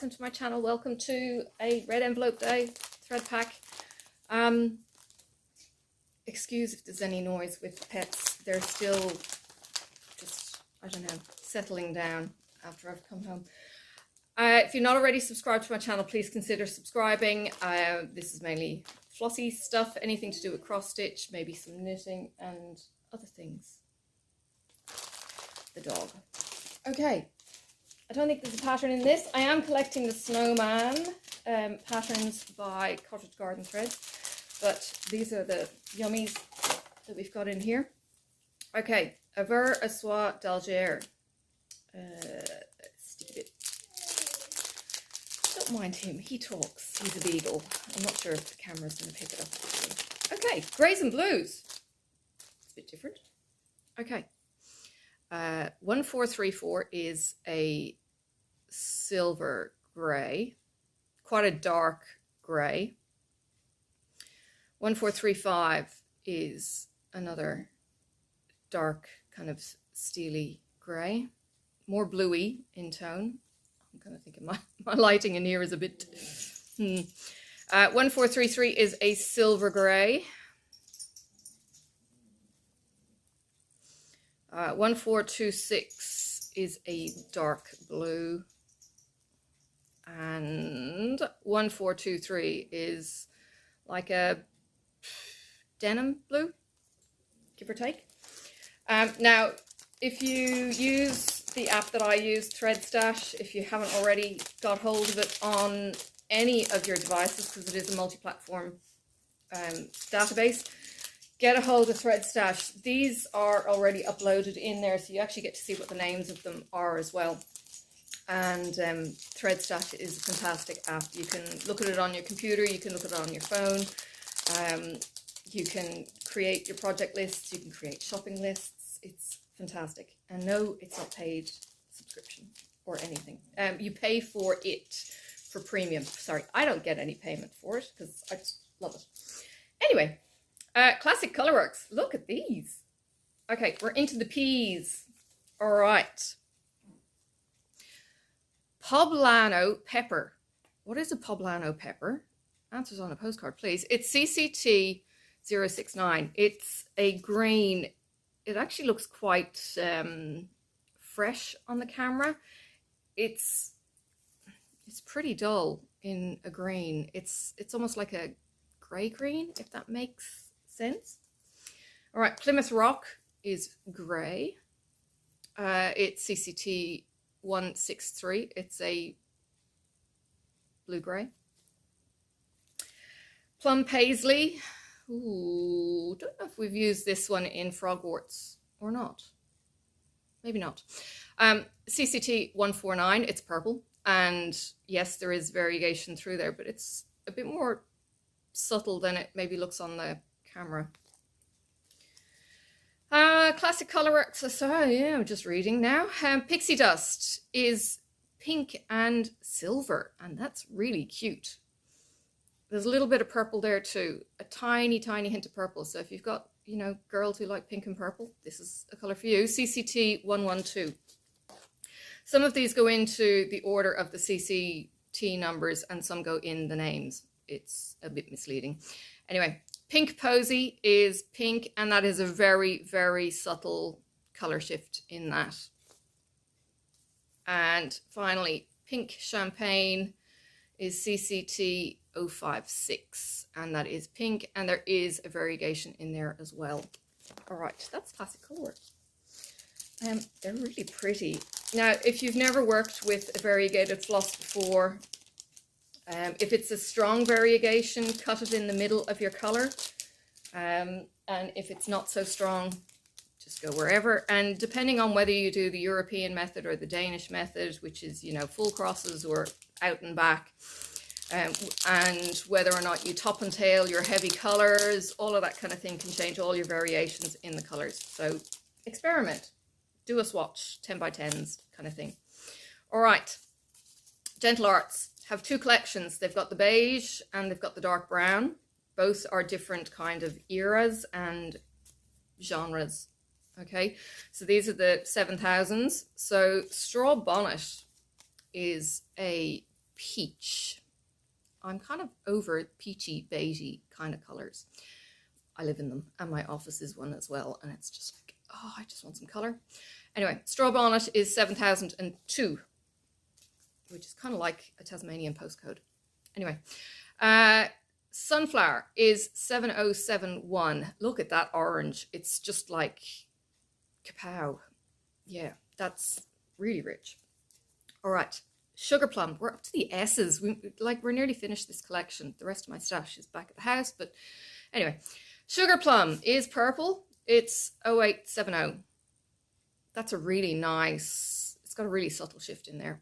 welcome to my channel. Welcome to a red envelope day thread pack. Excuse if there's any noise with the pets. They're still just, I don't know, settling down after I've come home. If you're not already subscribed to my channel, please consider subscribing. This is mainly flossy stuff, anything to do with cross stitch, maybe some knitting and other things. The dog. Okay, I don't think there's a pattern in this. I am collecting the snowman patterns by Cottage Garden Threads, but these are the yummies that we've got in here. Okay, Aver à Soie d'Alger. Stick a bit. Don't mind him, he talks. He's a beagle. I'm not sure if the camera's going to pick it up. Okay, greys and blues. It's a bit different. Okay. 1434 is a silver grey, quite a dark grey. 1435 is another dark kind of steely grey, more bluey in tone. I'm kind of thinking my lighting in here is a bit 1433 is a silver grey. 1426 is a dark blue, and 1423 is like a denim blue, give or take. Now, if you use the app that I use, ThreadStash, if you haven't already got hold of it on any of your devices, because it is a multi-platform database, get a hold of ThreadStash. These are already uploaded in there, so you actually get to see what the names of them are as well. And ThreadStash is a fantastic app. You can look at it on your computer, you can look at it on your phone. You can create your project lists, you can create shopping lists. It's fantastic. And no, it's not paid subscription or anything. You pay for it for premium. Sorry, I don't get any payment for it because I just love it. Anyway. Classic Colorworks. Look at these. Okay, we're into the peas. All right. Poblano pepper. What is a poblano pepper? Answers on a postcard, please. It's CCT 069. It's a green. It actually looks quite fresh on the camera. It's pretty dull in a green. It's almost like a grey green, if that makes sense. All right, Plymouth Rock is grey. It's CCT 163. It's a blue grey. Plum Paisley. Ooh, don't know if we've used this one in Frogwarts or not. Maybe not. CCT 149. It's purple, and yes, there is variegation through there, but it's a bit more subtle than it maybe looks on the camera. Classic Colorworks. So yeah, I'm just reading now. Pixie Dust is pink and silver, and that's really cute. There's a little bit of purple there too, a tiny hint of purple. So if you've got, you know, girls who like pink and purple, this is a color for you. CCT 112. Some of these go into the order of the CCT numbers and some go in the names. It's a bit misleading. Anyway, Pink Posy is pink, and that is a very subtle color shift in that. And finally, Pink Champagne is CCT 056, and that is pink, and there is a variegation in there as well. All right, that's Classic Colorworks. They're really pretty. Now, if you've never worked with a variegated floss before, if it's a strong variegation, cut it in the middle of your color. And if it's not so strong, just go wherever. And depending on whether you do the European method or the Danish method, which is, you know, full crosses or out and back, and whether or not you top and tail your heavy colors, all of that kind of thing can change all your variations in the colors. So experiment, do a swatch, 10 by 10s kind of thing. All right, Gentle Arts have two collections. They've got the beige and they've got the dark brown. Both are different kind of eras and genres. Okay, so these are the 7000s. So Straw Bonnet is a peach. I'm kind of over peachy, beigey kind of colors. I live in them, and my office is one as well, and it's just like, oh, I just want some color. Anyway, Straw Bonnet is 7002, which is kind of like a Tasmanian postcode. Anyway, Sunflower is 7071. Look at that orange. It's just like kapow. Yeah, that's really rich. All right, Sugar Plum. We're up to the S's. We're nearly finished this collection. The rest of my stash is back at the house, but anyway, Sugar Plum is purple. It's 0870. That's a really nice, it's got a really subtle shift in there.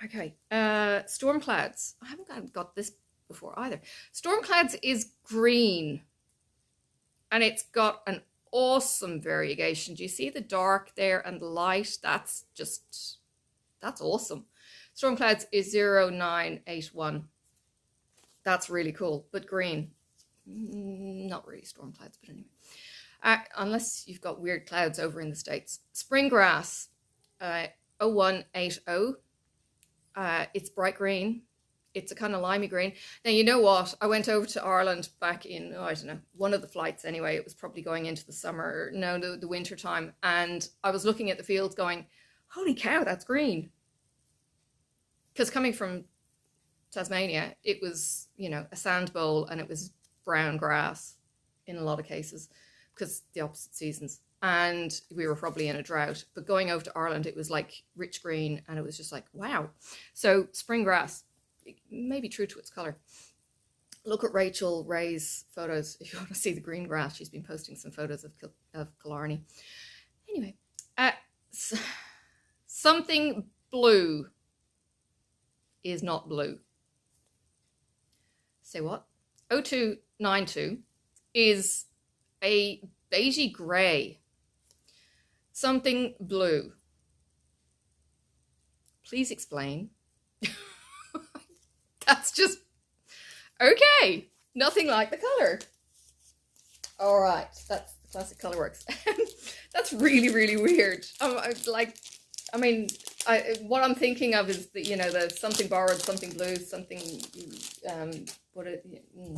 Okay, Storm Clouds. I haven't got this before either. Storm Clouds is green, and it's got an awesome variegation. Do you see the dark there and the light? That's awesome. Storm Clouds is 0981. That's really cool, but green. Not really storm clouds, but anyway. Unless you've got weird clouds over in the States. Spring Grass, 0180. It's bright green. It's a kind of limey green. Now, you know what? I went over to Ireland back in, I don't know, one of the flights anyway. It was probably going into the summer, no, the winter time. And I was looking at the fields going, holy cow, that's green. Because coming from Tasmania, it was, you know, a sand bowl, and it was brown grass in a lot of cases because the opposite seasons, and we were probably in a drought. But going over to Ireland, it was like rich green, and it was just like, wow. So spring grass, it may be true to its color. Look at Rachel Ray's photos if you want to see the green grass. She's been posting some photos of Killarney. Anyway, something blue is not blue. Say what? 0292 is a beigey grey. Something blue. Please explain. That's just okay. Nothing like the color. All right, that's the classic Colorworks. That's really, really weird. What I'm thinking of is the, you know, the something borrowed, something blue, something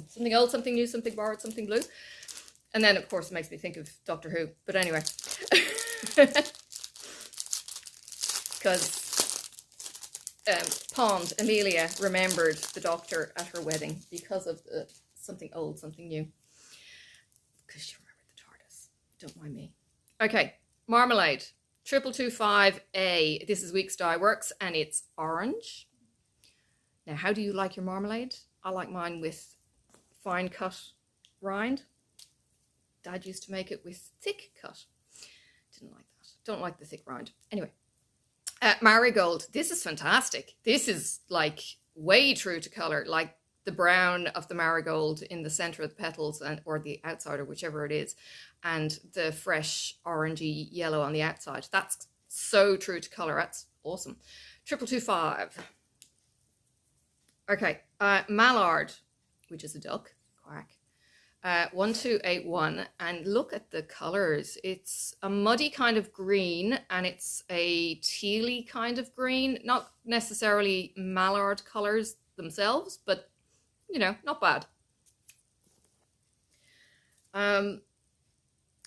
something old, something new, something borrowed, something blue. And then, of course, it makes me think of Doctor Who. But anyway, because Pond, Amelia, remembered the Doctor at her wedding because of the something old, something new. Because she remembered the TARDIS. Don't mind me. Okay, Marmalade. 2225A. This is Weeks Dye Works, and it's orange. Now, how do you like your marmalade? I like mine with fine cut rind. Dad used to make it with thick cut. Didn't like that. Don't like the thick rind. Anyway, Marigold. This is fantastic. This is like way true to color, like the brown of the marigold in the center of the petals, or the outside, or whichever it is, and the fresh orangey yellow on the outside. That's so true to color. That's awesome. 2225. Okay, Mallard, which is a duck, quack. 1281, and look at the colors. It's a muddy kind of green, and it's a tealy kind of green. Not necessarily mallard colors themselves, but you know, not bad.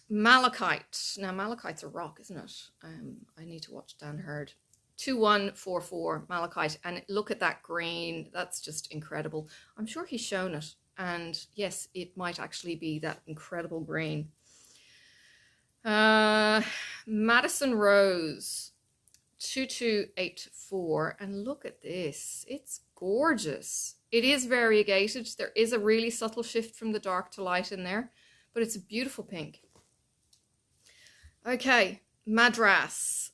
Malachite. Now, malachite's a rock, isn't it? I need to watch Dan Hurd. 2144 malachite, and look at that green. That's just incredible. I'm sure he's shown it, and yes, it might actually be that incredible green. Madison Rose 2284, and look at this. It's gorgeous. It is variegated. There is a really subtle shift from the dark to light in there, but it's a beautiful pink. Okay, Madras,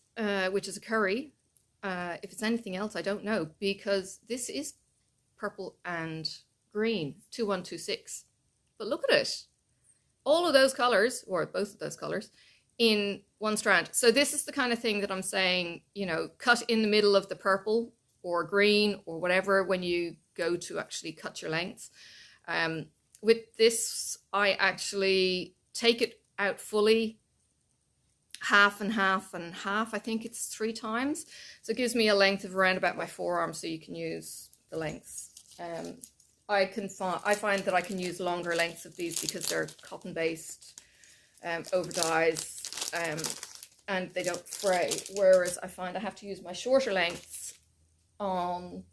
which is a curry. If it's anything else, I don't know, because this is purple and green, 2126. But look at it. All of those colors, or both of those colors, in one strand. So this is the kind of thing that I'm saying, you know, cut in the middle of the purple or green or whatever when you go to actually cut your lengths. With this, I actually take it out fully half and half and half. I think it's 3 times. So it gives me a length of around about my forearm, so you can use the lengths. I find that I can use longer lengths of these because they're cotton based, over dyes, and they don't fray. Whereas I find I have to use my shorter lengths on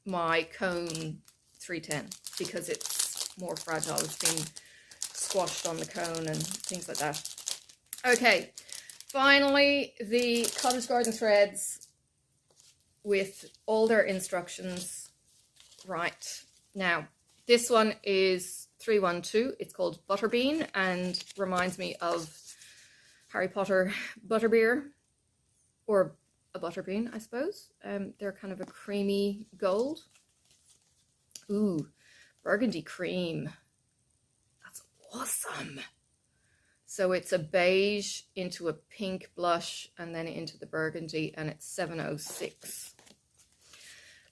my cone 310 because it's more fragile. It's been squashed on the cone and things like that. Okay, finally the Cottage Garden threads with all their instructions. Right, now this one is 312. It's called Butterbean and reminds me of Harry Potter Butterbeer, or a butterbean, I suppose. They're kind of a creamy gold. Ooh, burgundy cream. That's awesome. So it's a beige into a pink blush and then into the burgundy, and it's 706.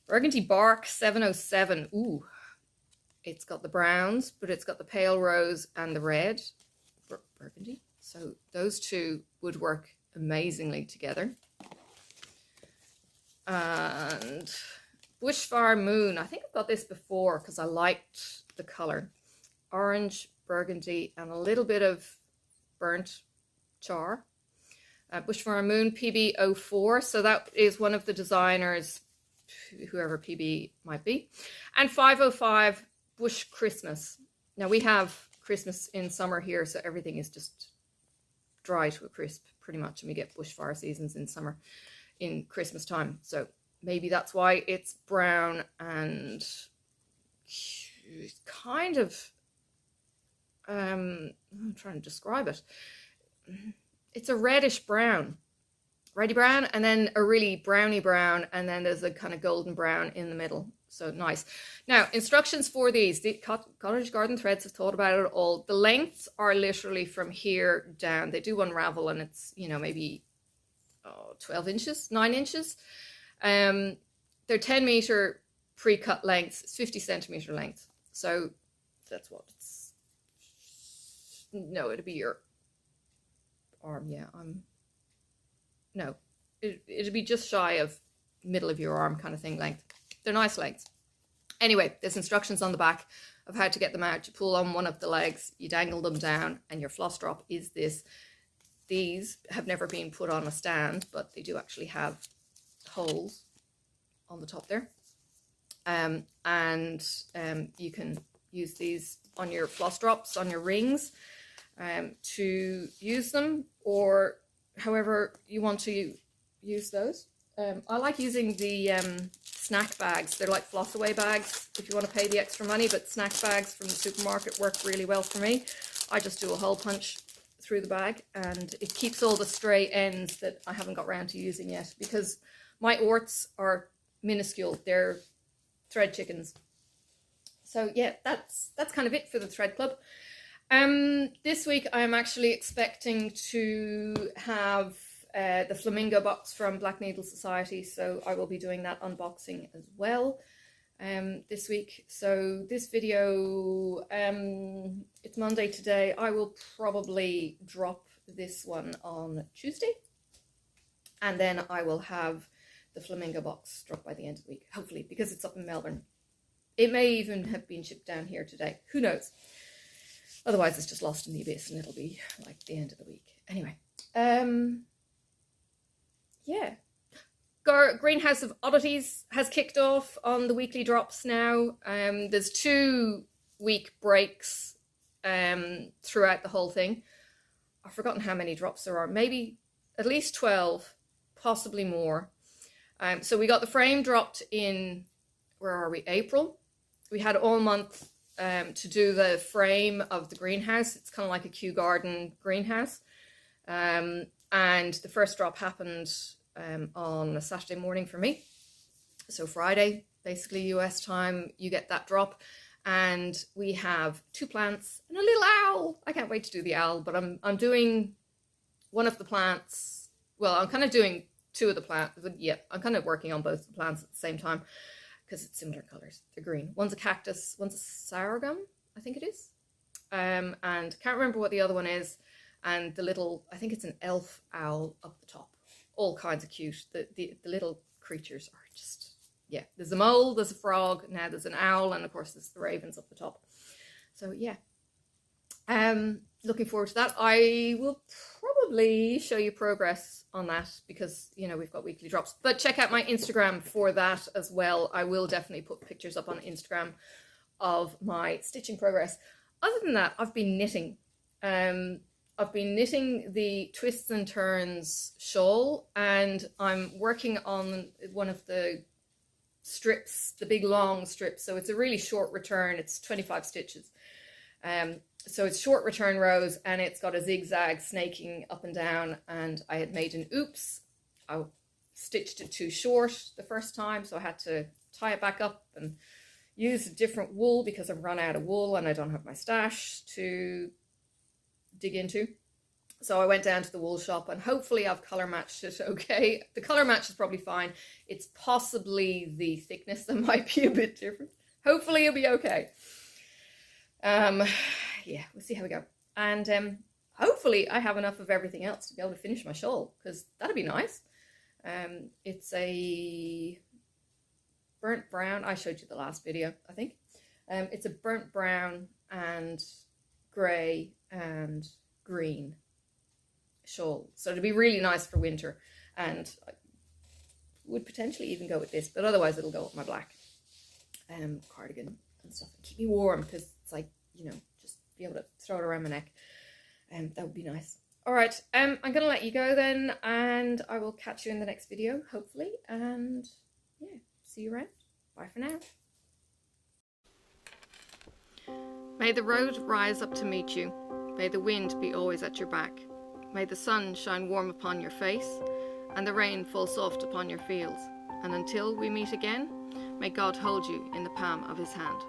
Burgundy bark 707. Ooh, it's got the browns, but it's got the pale rose and the red burgundy. So those two would work amazingly together. And Bushfire Moon. I think I've got this before because I liked the color. Orange, burgundy, and a little bit of burnt char. Bushfire Moon PB04. So that is one of the designers, whoever PB might be. And 505 Bush Christmas. Now we have Christmas in summer here, so everything is just dry to a crisp pretty much, and we get bushfire seasons in summer in Christmas time. So maybe that's why it's brown and kind of I'm trying to describe it. It's a reddish brown, reddy brown, and then a really browny brown, and then there's a kind of golden brown in the middle. So nice. Now, instructions for these. The Cottage Garden threads have thought about it all. The lengths are literally from here down. They do unravel, and it's, you know, maybe 12 inches, 9 inches. They're 10 meter pre-cut lengths. It's 50 centimeter length. So that's what it's. No, it'd be your arm. Yeah, no, it'd be just shy of middle of your arm kind of thing length. They're nice lengths. Anyway, there's instructions on the back of how to get them out. You pull on one of the legs, you dangle them down, and your floss drop is this. These have never been put on a stand, but they do actually have holes on the top there. You can use these on your floss drops, on your rings, to use them, or however you want to use those. I like using the snack bags. They're like floss away bags if you want to pay the extra money, but snack bags from the supermarket work really well for me. I just do a hole punch through the bag, and it keeps all the stray ends that I haven't got around to using yet, because my orts are minuscule. They're thread chickens. So yeah, that's kind of it for the Thread Club. This week I'm actually expecting to have the Flamingo box from Black Needle Society, so I will be doing that unboxing as well this week. So this video, it's Monday today. I will probably drop this one on Tuesday, and then I will have the Flamingo box dropped by the end of the week, hopefully, because it's up in Melbourne. It may even have been shipped down here today. Who knows? Otherwise, it's just lost in the abyss, and it'll be like the end of the week. Anyway, yeah. Greenhouse of Oddities has kicked off on the weekly drops now. There's 2 week breaks throughout the whole thing. I've forgotten how many drops there are. Maybe at least 12, possibly more. So we got the frame dropped in, where are we, April. We had all month to do the frame of the greenhouse. It's kind of like a Kew Garden greenhouse. And the first drop happened on a Saturday morning for me. So Friday, basically US time, you get that drop. And we have 2 plants and a little owl. I can't wait to do the owl, but I'm doing one of the plants. Well, I'm kind of doing 2 of the plants. Yeah, I'm kind of working on both the plants at the same time because it's similar colors. They're green. One's a cactus, one's a sorghum, I think it is. And can't remember what the other one is. and the little, I think it's an elf owl up the top. All kinds of cute. The little creatures are just, yeah. There's a mole, there's a frog, now there's an owl, and of course there's the ravens up the top. So yeah. Looking forward to that. I will probably show you progress on that because, you know, we've got weekly drops. But check out my Instagram for that as well. I will definitely put pictures up on Instagram of my stitching progress. Other than that, I've been knitting. I've been knitting the Twists and Turns shawl, and I'm working on one of the strips, the big long strips. So it's a really short return. It's 25 stitches. So it's short return rows, and it's got a zigzag snaking up and down, and I had made an oops. I stitched it too short the first time, so I had to tie it back up and use a different wool because I've run out of wool and I don't have my stash to dig into. So I went down to the wool shop, and hopefully I've color matched it okay. The color match is probably fine. It's possibly the thickness that might be a bit different. Hopefully it'll be okay. Yeah, we'll see how we go. And hopefully I have enough of everything else to be able to finish my shawl, because that'd be nice. It's a burnt brown. I showed you the last video, I think. It's a burnt brown and grey and green shawl, so it'd be really nice for winter, and I would potentially even go with this, but otherwise it'll go with my black cardigan and stuff and keep me warm, because it's like, you know, just be able to throw it around my neck, and that would be nice. All right, I'm gonna let you go then, and I will catch you in the next video, hopefully, and yeah, see you around. Bye for now. May the road rise up to meet you. May the wind be always at your back. May the sun shine warm upon your face, and the rain fall soft upon your fields. And until we meet again, may God hold you in the palm of his hand.